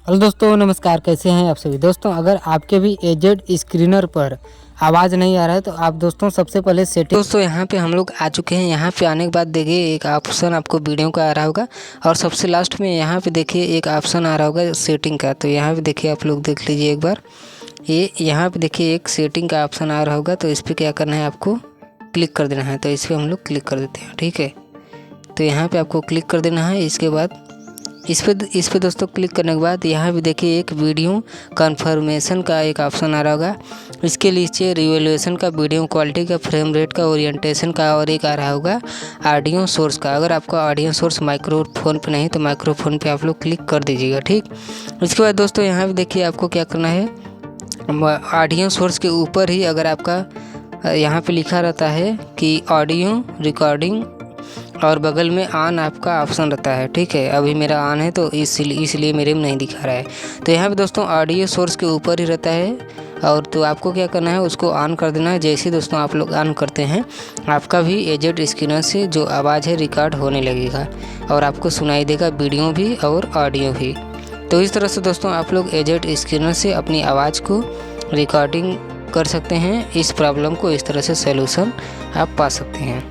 Hello दोस्तों, नमस्कार। कैसे हैं आप सभी दोस्तों। अगर आपके भी एजेड स्क्रीनर पर आवाज़ नहीं आ रहा है तो आप दोस्तों सबसे पहले सेटिंग दोस्तों यहाँ पे हम लोग आ चुके हैं। यहाँ पे आने के बाद देखिए एक ऑप्शन आपको वीडियो का आ रहा होगा और सबसे लास्ट में यहाँ पे देखिए एक ऑप्शन आ रहा होगा सेटिंग का। तो यहाँ पे देखिए आप लोग देख लीजिए एक बार, ये यहाँ पे देखिए एक सेटिंग का ऑप्शन आ रहा होगा। तो इस पर क्या करना है, आपको क्लिक कर देना है। तो इस पर हम लोग क्लिक कर देते हैं, ठीक है। तो यहाँ पर आपको क्लिक कर देना है। इसके बाद इस पे दोस्तों क्लिक करने के बाद यहाँ भी देखिए एक वीडियो कन्फर्मेशन का एक ऑप्शन आ रहा होगा। इसके नीचे रिवोल्यूशन का, वीडियो क्वालिटी का, फ्रेम रेट का, ओरिएंटेशन का और एक आ रहा होगा ऑडियो सोर्स का। अगर आपका ऑडियो सोर्स माइक्रोफोन पे नहीं तो माइक्रोफोन पे आप लोग क्लिक कर दीजिएगा, ठीक। इसके बाद दोस्तों यहाँ भी देखिए आपको क्या करना है, ऑडियो सोर्स के ऊपर ही अगर आपका यहाँ पे लिखा रहता है कि ऑडियो रिकॉर्डिंग और बगल में ऑन आपका ऑप्शन रहता है, ठीक है। अभी मेरा ऑन है तो इसलिए मेरे में नहीं दिखा रहा है। तो यहाँ पे दोस्तों ऑडियो सोर्स के ऊपर ही रहता है और तो आपको क्या करना है, उसको ऑन कर देना है। जैसे दोस्तों आप लोग ऑन करते हैं आपका भी एजेड स्क्रीनर से जो आवाज़ है रिकॉर्ड होने लगेगा और आपको सुनाई देगा वीडियो भी और ऑडियो भी। तो इस तरह से दोस्तों आप लोग एजेड स्क्रीनर से अपनी आवाज़ को रिकॉर्डिंग कर सकते हैं। इस प्रॉब्लम को इस तरह से सलूशन आप पा सकते हैं।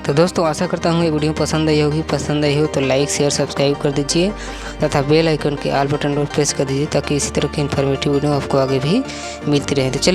तो दोस्तों आशा करता हूँ ये वीडियो पसंद आई होगी। पसंद आई हो तो लाइक शेयर सब्सक्राइब कर दीजिए तथा बेल आइकन के ऑल बटन पर प्रेस कर दीजिए ताकि इसी तरह की इन्फॉर्मेटिव वीडियो आपको आगे भी मिलती रहे। तो चलिए